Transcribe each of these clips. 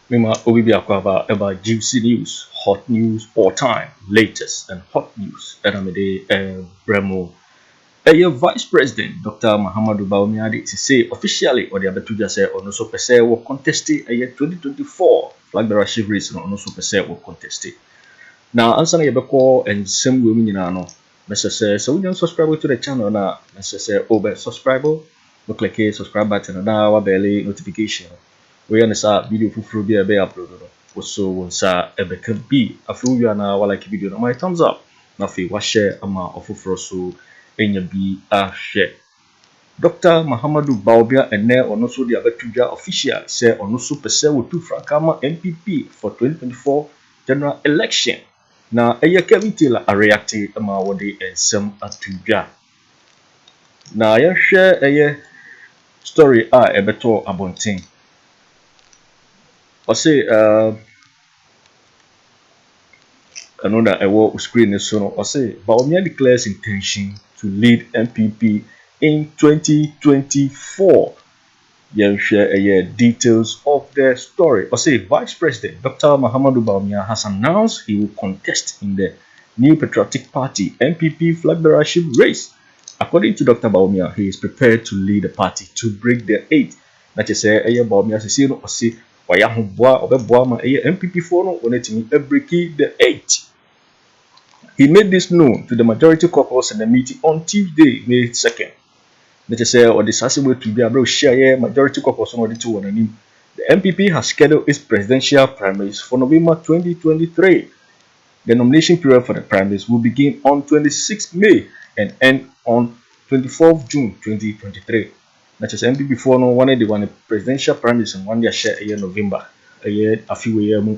Mima Obibi Akwaba about juicy news, hot news, all time, latest and hot news. Aramede Bremo. Vice President Dr. Muhammadu Bawumia to say officially or the Abetuja say on also per se will contest it 2024 flag bearership race on also per se will contest it. Now answer Yabeko and some women in ano. Necessary so we don't subscribe to the channel now. Necessary over subscribe. Look like a subscribe button and now belly notification. We understand video for be uploaded. Also once a can be a few you na like video na my thumbs up. Na fi wa share ama ofufro so enya bi a share. Dr. Muhammadu Bawumia ene ono so the Abetuja official say ono so pese wo tu frankama MPP for 2024 general election. Na eye kevite la react ama wode ensem atuja. Na ya share eye story a ebeto abonten. I say another I screen is so I say Bawumia declares intention to lead MPP in 2024. You share details of the story. I say Vice President Dr. Muhammadu Bawumia has announced he will contest in the New Patriotic Party MPP flag bearership race. According to Dr. Bawumia, he is prepared to lead the party to break the 8. That is Bawumia say no say MPP for no breaking the 8. He made this known to the majority caucus in the meeting on Tuesday, May 2nd. That is or decisive to be able to share majority caucus on the two. The MPP has scheduled its presidential primaries for November 2023. The nomination period for the primaries will begin on 26 May and end on 24 June 2023. That is MPP for no one the one presidential primaries and one year share a year November a year Afriyie mu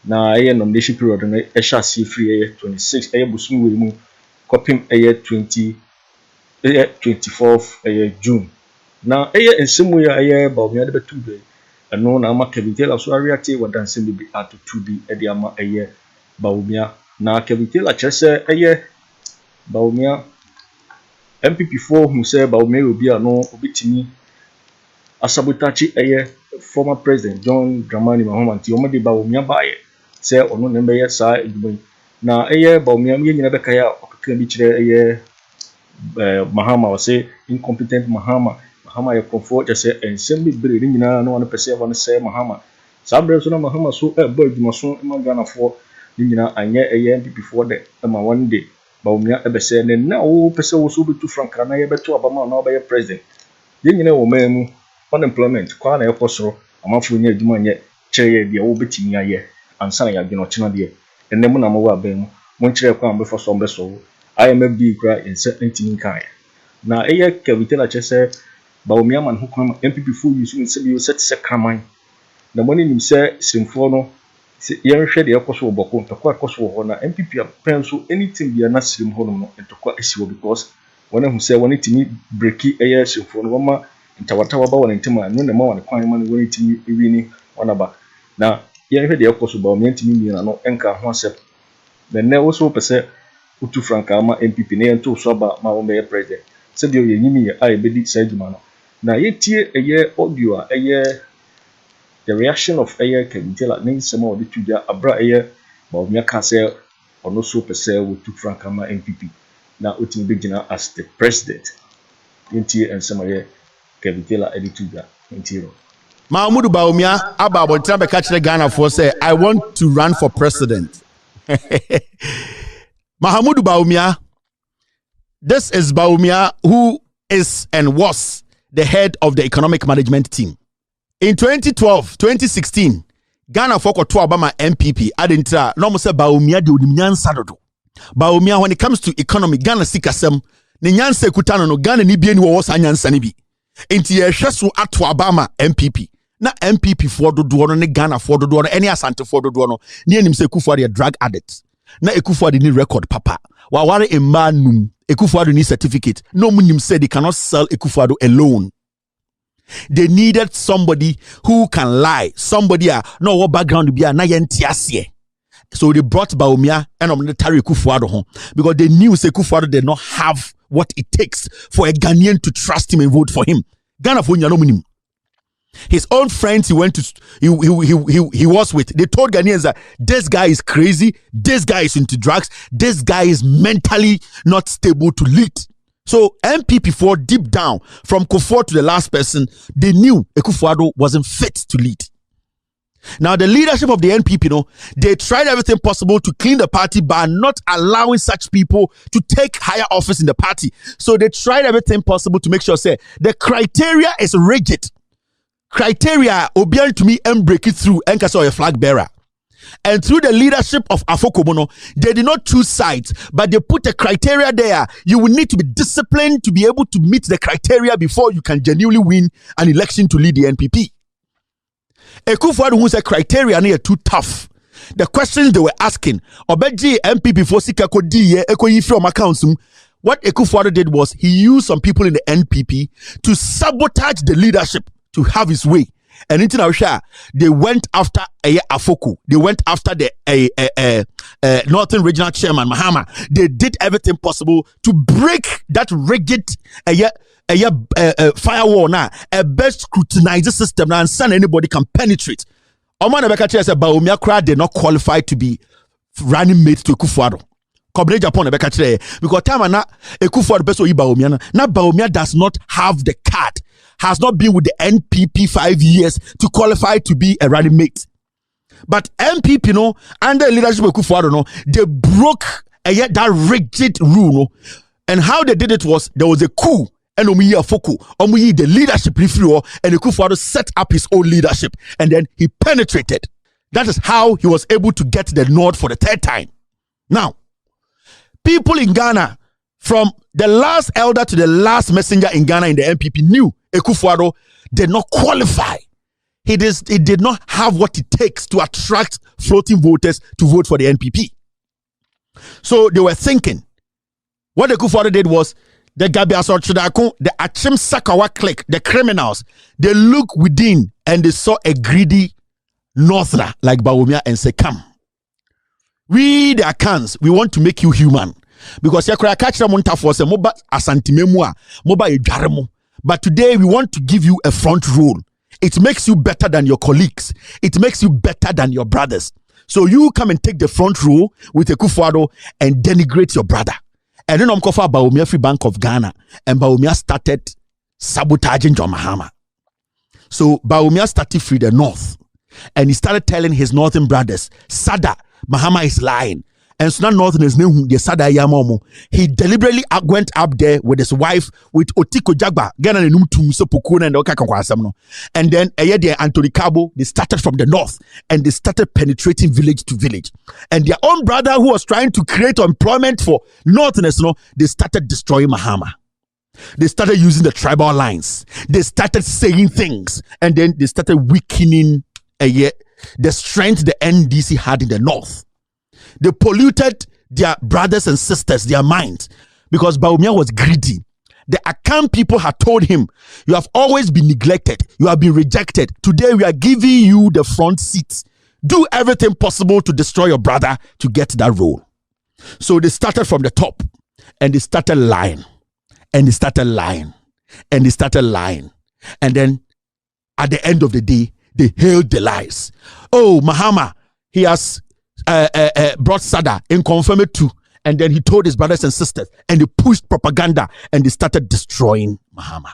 na a year nomination period na a shall see free 26 a year busum we mu copying a year 24th a year June na a year in some way a year Bawumia de betu be no na ama kebitela so react we dancing be at to be e de ama a year Bawumia na kebitela chese a year Bawumia MPP4 who say Bawumia will be no obitimi asabotachi former president John Dramani Mahama nti omode Bawumia baye say ono ne be sa edumai na Bawumia me nyina beka ya okaka bi kire Mahama was say incompetent Mahama ye comfort just say ensem bi bere ni nyina no one pese one say Mahama sabre so na Mahama so boy duma so ma Ghana for ni nyina anye MPP4 de ma one day Bawumia ebese ne na wo pese wo so betu franka na ye betu abama na obaye president ye nyina wo memu unemployment kwa na ekosoro amafo nya adwuma nye kire de wo betimi aye ansa ya gbe no chena de enemu na mawo abem mo kire kwa mbefo so mbeso IMFD kra inse ntimi kan na kavite la chese Bawumia man hukuma MPP4 yusu nse bi set se kraman na moni nim se simfo no ye hwe de ekoso oboko ntokwa ekoso ho na MPP penso anything bi na sim ho no ntokwa esiwo because wona hu se wona timi breaki simfo no ma ntawatawa ba wona ntima no na ma wona kwan ma no wona timi ewini wona ba na ye hwe de ekoso Bawumia ntimi mi na no enka ho asep na ne wo so pese utu franka ma MPP ne ento so ba ma wo be president se de ye nyimi ye ai be di sa djuma no na ye tie audio a the reaction of Kevitela Ninsema or the Tuja Abra Bawumia can say or no so per se with two Frankama MPP. Now Utim Bigina as the president. Inti and some Kevitela Edituja Intiro. Muhammadu Bawumia Abba Tambe catch the Ghana for say I want to run for president. Muhammadu Bawumia, this is Bawumia who is and was the head of the economic management team. In 2012, 2016, Ghana for Obama MPP adintra no mo say Bawumia de onimnyansa dodo. Bawumia when it comes to economy Ghana sikasem ne nyansa ekutano no Ghana ni bie ni wo sa nyansa ni bi. Enti ye hweso ato Obama MPP. Na MPP for dodo no ne Ghana for dodo no any asante for dodo no ne anim say Akufo-Addo drug addict. Na Akufo-Addo ni record papa. Wa ware emanum Akufo-Addo ni certificate. No munim said they cannot sell Akufo-Addo alone. They needed somebody who can lie. Somebody no what background be na yentiasie. So they brought Bawumia and military Akufo-Addo home because they knew Akufo-Addo did not have what it takes for a Ghanaian to trust him and vote for him. Ghana for no minimum. His own friends he was with, they told Ghanaians that this guy is crazy, this guy is into drugs, this guy is mentally not stable to lead. So MPP4 deep down, from Kufuor to the last person, they knew Akufo-Addo wasn't fit to lead. Now the leadership of the NPP, they tried everything possible to clean the party by not allowing such people to take higher office in the party. So they tried everything possible to make sure, say, the criteria is rigid. Criteria obian to me and break it through and cast a flag bearer. And through the leadership of Afokobono, they did not choose sides, but they put a criteria there. You will need to be disciplined to be able to meet the criteria before you can genuinely win an election to lead the NPP. Akufo-Addo who said criteria are too tough. The questions they were asking, Obeji MPP for Sikako DE Ekoyi from accounts. What Akufo-Addo did was he used some people in the NPP to sabotage the leadership to have his way. And in Tinasha, they went after Afoko. They went after the Northern Regional Chairman Mahama. They did everything possible to break that rigid firewall now, a best scrutinized system now, and son anybody can penetrate. Oman Abeka said Bawumia crowd did not qualify to be running mate to Akufo-Addo. Kobne Japan Abeka because time na Akufo-Addo best Bawumia now Bawumia does not have the card, has not been with the NPP 5 years to qualify to be a running mate. But MPP, under the leadership of Akufo-Addo, they broke that rigid rule. And how they did it was there was a coup. And the leadership review, and Akufo-Addo set up his own leadership, and then he penetrated. That is how he was able to get the nod for the third time. Now, people in Ghana, from the last elder to the last messenger in Ghana in the NPP, knew Akufo-Addo did not qualify. He did not have what it takes to attract floating voters to vote for the NPP. So they were thinking, what Akufo-Addo did was, the Gabby Otchere Darko, the Acheampong clique, the criminals, they look within and they saw a greedy northerner like Bawumia and say, come. We, the Akans, we want to make you human. Because yakura kachira monta for se moba asantimemua, moba ejaremo. But today we want to give you a front role. It makes you better than your colleagues. It makes you better than your brothers. So you come and take the front row with Akufo-Addo and denigrate your brother. And then Omkofa Bawumia Free Bank of Ghana, and Bawumia started sabotaging John Mahama. So Bawumia started free the north, and he started telling his northern brothers, Sada, Mahama is lying. And so now northerners knew the Sada Yamomo. He deliberately went up there with his wife, with Otiko Jagba, Ghana and Numtum, so Pukuna and Okakwasamno. And then Anthony Cabo, they started from the north and they started penetrating village to village. And their own brother who was trying to create employment for northerners, they started destroying Mahama. They started using the tribal lines. They started saying things, and then they started weakening the strength the NDC had in the north. They polluted their brothers and sisters, their minds, because Bawumia was greedy. The Akan people had told him, you have always been neglected. You have been rejected. Today we are giving you the front seat. Do everything possible to destroy your brother to get that role. So they started from the top, and they started lying, and they started lying, and they started lying. And then at the end of the day, they hailed the lies. Oh, Mahama, he has brought Sada and confirmed it too. And then he told his brothers and sisters, and they pushed propaganda, and they started destroying Mahama.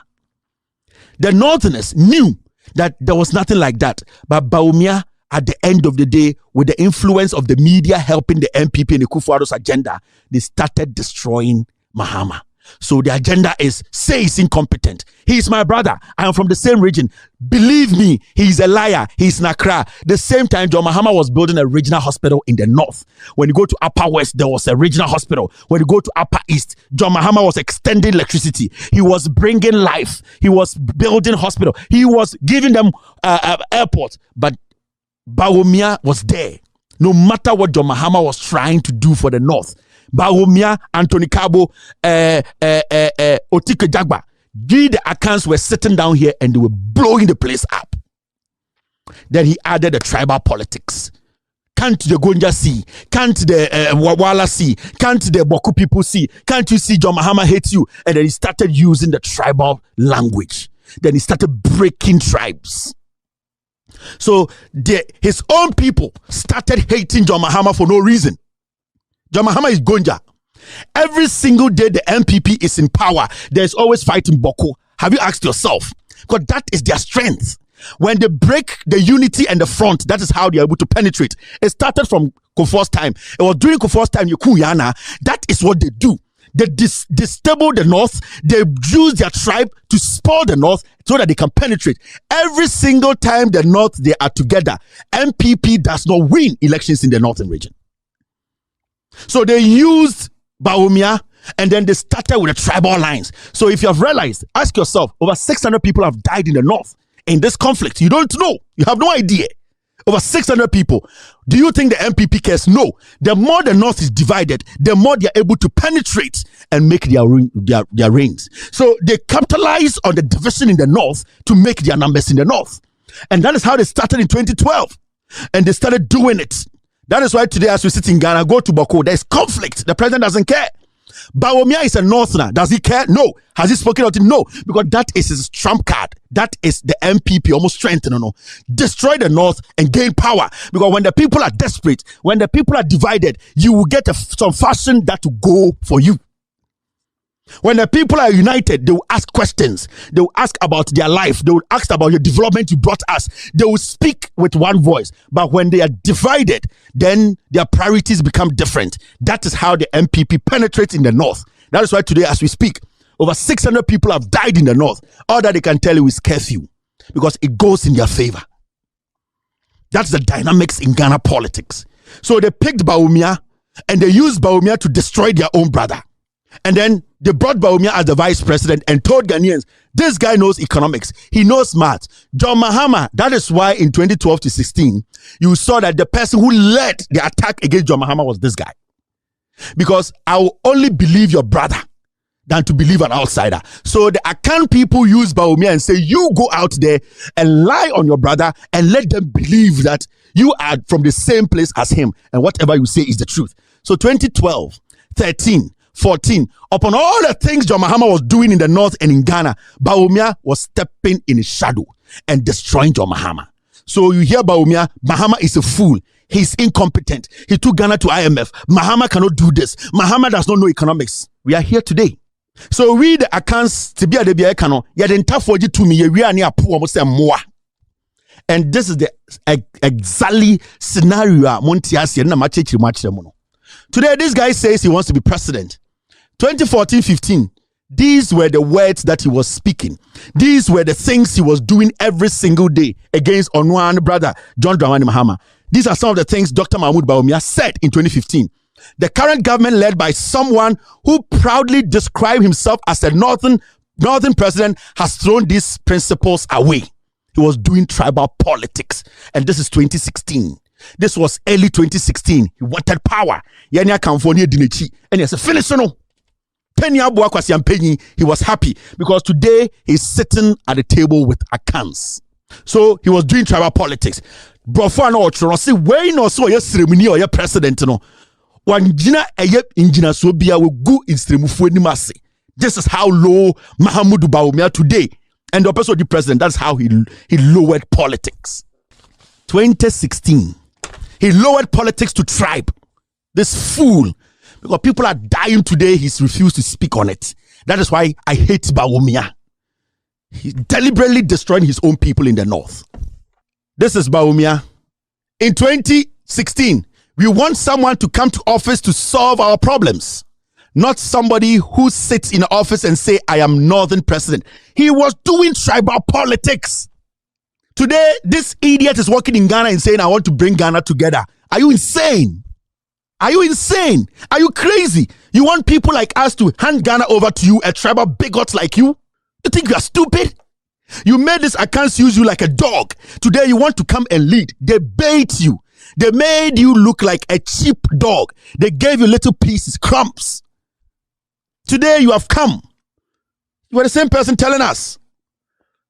The northerners knew that there was nothing like that. But Bawumia, at the end of the day, with the influence of the media helping the NPP and the Akufo-Addo's agenda, they started destroying Mahama. So the agenda is, say he's incompetent. He is my brother. I am from the same region. Believe me, he's a liar. He's Nakra. The same time, John Mahama was building a regional hospital in the north. When you go to Upper West, there was a regional hospital. When you go to Upper East, John Mahama was extending electricity. He was bringing life. He was building hospital. He was giving them airport. But Bawumia was there. No matter what John Mahama was trying to do for the north, Bawumia, Anthony Cabo, Otiko Jagba, the accounts were sitting down here and they were blowing the place up. Then he added the tribal politics. Can't the Gonja see? Can't the Wawala see? Can't the Boku people see? Can't you see John Mahama hates you? And then he started using the tribal language. Then he started breaking tribes. So his own people started hating John Mahama for no reason. John Mahama is Gonja. Every single day the MPP is in power, there's always fighting Boko. Have you asked yourself? Because that is their strength. When they break the unity and the front, that is how they are able to penetrate. It started from Kofo's time. It was during Kofo's time, Yana. That is what they do. They destabilize the North. They use their tribe to spoil the North so that they can penetrate. Every single time the North, they are together, MPP does not win elections in the Northern region. So they used Bawumia, and then they started with the tribal lines. So if you have realized, ask yourself, over 600 people have died in the North in this conflict. You don't know. You have no idea. Over 600 people. Do you think the MPP cares? No. The more the North is divided, the more they are able to penetrate and make their reigns. So they capitalize on the division in the North to make their numbers in the North. And that is how they started in 2012. And they started doing it. That is why today, as we sit in Ghana, go to Bako, there's conflict. The president doesn't care. Bawumia is a Northerner. Does he care? No. Has he spoken out? No. Because that is his trump card. That is the MPP almost strengthen. Destroy the North and gain power. Because when the people are desperate, when the people are divided, you will get some fashion that will go for you. When the people are united, they will ask questions. They will ask about their life. They will ask about your development you brought us. They will speak with one voice. But when they are divided, then their priorities become different. That is how the MPP penetrates in the North. That is why today, as we speak, over 600 people have died in the North. All that they can tell you is curfew, because it goes in their favor. That's the dynamics in Ghana politics. So they picked Bawumia, and they used Bawumia to destroy their own brother. And then they brought Bawumia as the vice president and told Ghanaians, this guy knows economics. He knows math. John Mahama, that is why in 2012 to 16, you saw that the person who led the attack against John Mahama was this guy. Because I will only believe your brother than to believe an outsider. So the Akan people use Bawumia and say, you go out there and lie on your brother and let them believe that you are from the same place as him. And whatever you say is the truth. So 2012, 13, 14, upon all the things John Mahama was doing in the North and in Ghana, Bawumia was stepping in his shadow and destroying John Mahama. So you hear Bawumia, Mahama is a fool. He's incompetent. He took Ghana to IMF. Mahama cannot do this. Mahama does not know economics. We are here today. So we the accounts to be a debia cano, ya den tafoji to me, we are near poor more. And this is the exactly scenario Montiasi and Machechi Machemono. Today, this guy says he wants to be president. 2014-15, these were the words that he was speaking. These were the things he was doing every single day against Onwan brother John Dramani Mahama. These are some of the things Dr. Mahmoud Bawumia said in 2015. The current government, led by someone who proudly described himself as a northern president, has thrown these principles away. He was doing tribal politics. And this is 2016. This was early 2016. He wanted power. Yenya Kamfonia Dinichi. And he said, finish no. He was happy because today he's sitting at the table with Akans. So he was doing tribal politics. Brofo no Ochoro say wey no so your ceremony or your president no. Wan jina eye engineer so bia we go in stremufu animase. This is how low Mahamudu Bawumia today. And the person the president, that's how he lowered politics. 2016. He lowered politics to tribe. This fool. Because people are dying today, he's refused to speak on it. That is why I hate Bawumia. He's deliberately destroying his own people in the North. This is Bawumia. In 2016, we want someone to come to office to solve our problems. Not somebody who sits in the office and say, I am Northern president. He was doing tribal politics. Today, this idiot is working in Ghana and saying, I want to bring Ghana together. Are you insane? Are you insane? Are you crazy? You want people like us to hand Ghana over to you, a tribal bigot like you? You think you are stupid? You made this accounts use you like a dog. Today you want to come and lead. They bait you. They made you look like a cheap dog. They gave you little pieces, crumbs. Today you have come. You are the same person telling us.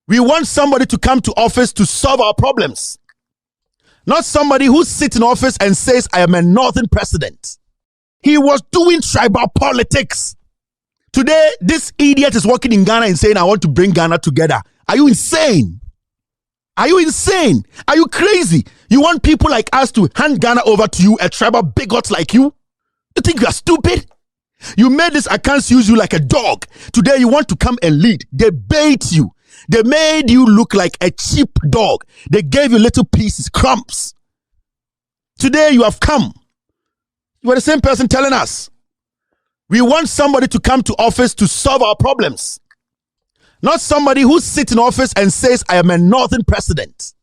We want somebody to come to office to solve our problems. Not somebody who sits in office and says, I am a Northern president. He was doing tribal politics. Today, this idiot is working in Ghana and saying, I want to bring Ghana together. Are you insane? Are you insane? Are you crazy? You want people like us to hand Ghana over to you, a tribal bigot like you? You think you are stupid? You made these accounts use you like a dog. Today you want to come and lead. They bait you. They made you look like a cheap dog. They gave you little pieces, crumbs. Today you have come. You are the same person telling us we want somebody to come to office to solve our problems. Not somebody who sits in office and says, I am a northern president.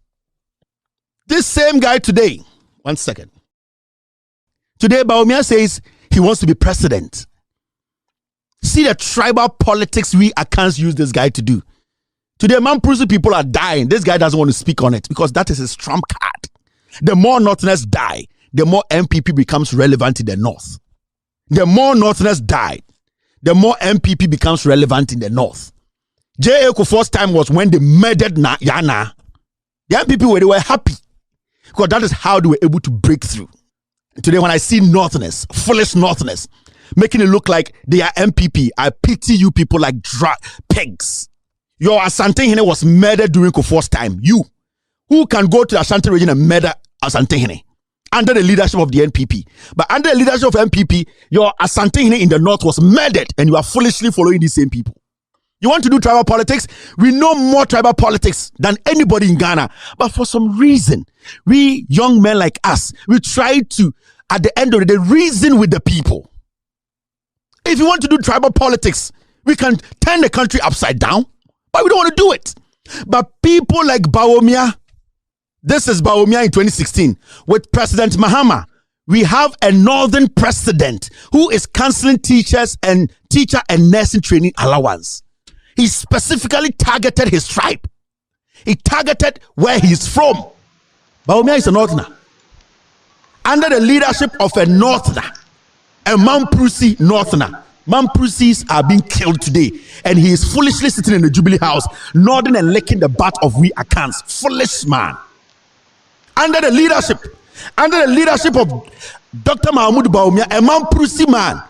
This same guy today, 1 second. Today, Bawumia says he wants to be president. See the tribal politics we Akans use this guy to do. Today, Mamprusi people are dying. This guy doesn't want to speak on it because that is his trump card. The more Northerners die, the more MPP becomes relevant in the North. The more Northerners die, the more MPP becomes relevant in the North. J.A. Kufuor's time was when they murdered Yana. The MPP were happy because that is how they were able to break through. And today, when I see Northerners, foolish Northerners, making it look like they are MPP, I pity you people like pigs. Your Asante Hene was murdered during Kufuor's time. You, who can go to the Ashanti region and murder Asante Hene under the leadership of the NPP. But under the leadership of NPP, your Asante Hene in the North was murdered, and you are foolishly following these same people. You want to do tribal politics? We know more tribal politics than anybody in Ghana. But for some reason, we young men like us, we try to, at the end of the day, reason with the people. If you want to do tribal politics, we can turn the country upside down, but we don't want to do it. But people like Bawumia, this is Bawumia in 2016, with President Mahama, we have a northern president who is cancelling teacher and nursing training allowance. He specifically targeted his tribe. He targeted where he's from. Bawumia is a northerner. Under the leadership of a northerner, a Mamprusi northerner. Mamprusis are being killed today, and he is foolishly sitting in the Jubilee House, nodding and licking the butt of we Akans. Foolish man. Under the leadership of Dr. Mahmoud Bawumia, a Mamprusi man,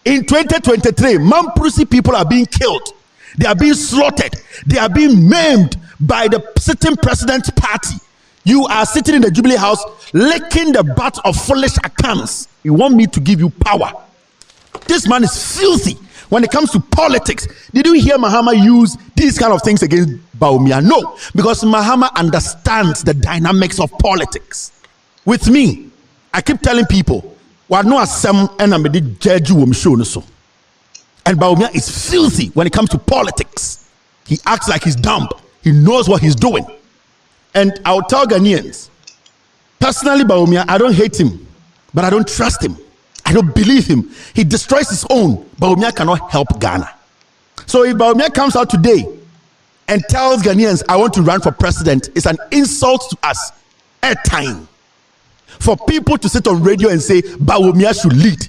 in 2023, Mamprusi people are being killed. They are being slaughtered. They are being maimed by the sitting president's party. You are sitting in the Jubilee House, licking the butt of foolish Akans. You want me to give you power? This man is filthy when it comes to politics. Did you hear Mahama use these kind of things against Bawumia? No, because Mahama understands the dynamics of politics. With me, I keep telling people, "Wa no asem ena me di jeju wo show no so." And Bawumia is filthy when it comes to politics. He acts like he's dumb. He knows what he's doing. And I'll tell Ghanaians, personally, Bawumia, I don't hate him, but I don't trust him. I don't believe him. He destroys his own. Bawumia cannot help Ghana. So if Bawumia comes out today and tells Ghanaians, I want to run for president, it's an insult to us. Airtime. For people to sit on radio and say, Bawumia should lead.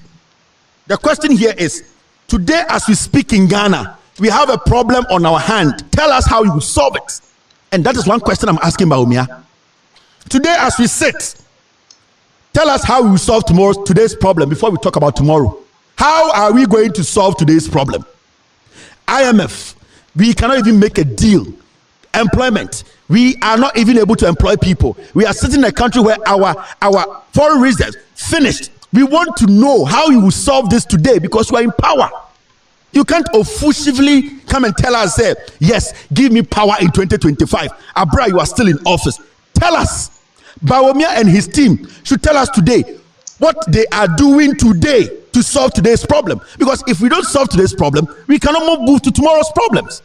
The question here is, today as we speak in Ghana, we have a problem on our hand. Tell us how you will solve it. And that is one question I'm asking Bawumia. Today as we sit, tell us how we will solve today's problem before we talk about tomorrow. How are we going to solve today's problem? IMF, we cannot even make a deal. Employment, we are not even able to employ people. We are sitting in a country where our foreign reserves finished. We want to know how you will solve this today because you are in power. You can't offensively come and tell us, say, yes, give me power in 2025. Abra, you are still in office. Tell us. Bawumia and his team should tell us today what they are doing today to solve today's problem. Because if we don't solve today's problem, we cannot move to tomorrow's problems.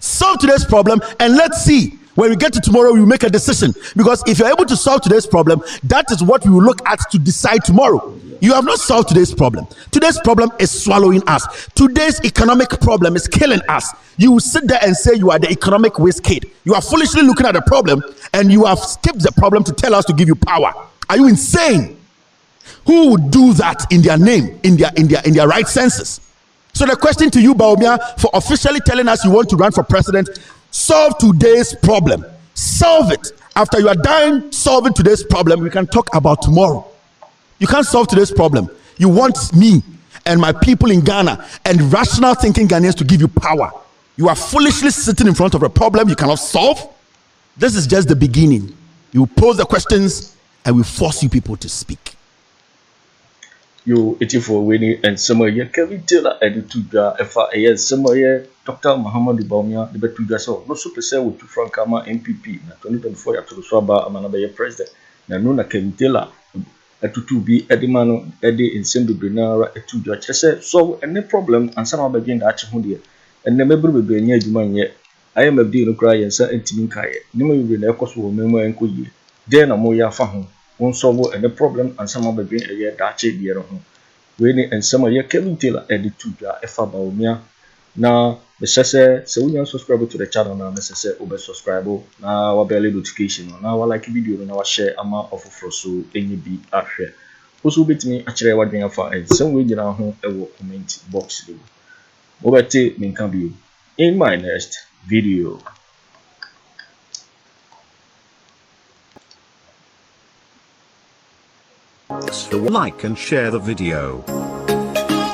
Solve today's problem, and let's see when we get to tomorrow, we will make a decision. Because if you're able to solve today's problem, that is what we will look at to decide tomorrow. You have not solved today's problem. Today's problem is swallowing us. Today's economic problem is killing us. You will sit there and say you are the economic waste kid. You are foolishly looking at the problem and you have skipped the problem to tell us to give you power. Are you insane? Who would do that in their name, in their right senses? So the question to you, Bawumia, for officially telling us you want to run for president, solve today's problem. Solve it. After you are done solving today's problem, we can talk about tomorrow. You can't solve today's problem. You want me and my people in Ghana and rational thinking Ghanaians to give you power. You are foolishly sitting in front of a problem you cannot solve. This is just the beginning. You pose the questions and we force you people to speak. You 84 winning and summer year Kevin Taylor and to FIA summer year Dr. Muhammad Bawumia the betuga so no super say with Frank Kama MPP na 2024 ya to swaba amana be president na no na Kevin Taylor atutu bi edimano ede insem bibinara etuga chese so any problem and some begin that ho de and mebru bebe nya adwuma nye IMFD no kra yensa entimi kaye nima bibiri na ekoso wo memu enkoyi de na mo ya fa ho won solve any problem and some begin eye dache de ho we ni ensema ye Kevin Taylor edituga efa Bawumia na the se you subscribe to the channel na necessary obe subscribe na wa bell notification na wa like video na wa share ama ofofro so enyi bi ahwe oso betimi akire wadwen afa ensem we nyina ho ewo comment box level obete minka bio in my next video. So like and share the video.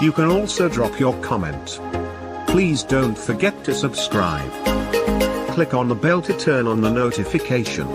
You can also drop your comment. Please don't forget to subscribe. Click on the bell to turn on the notification.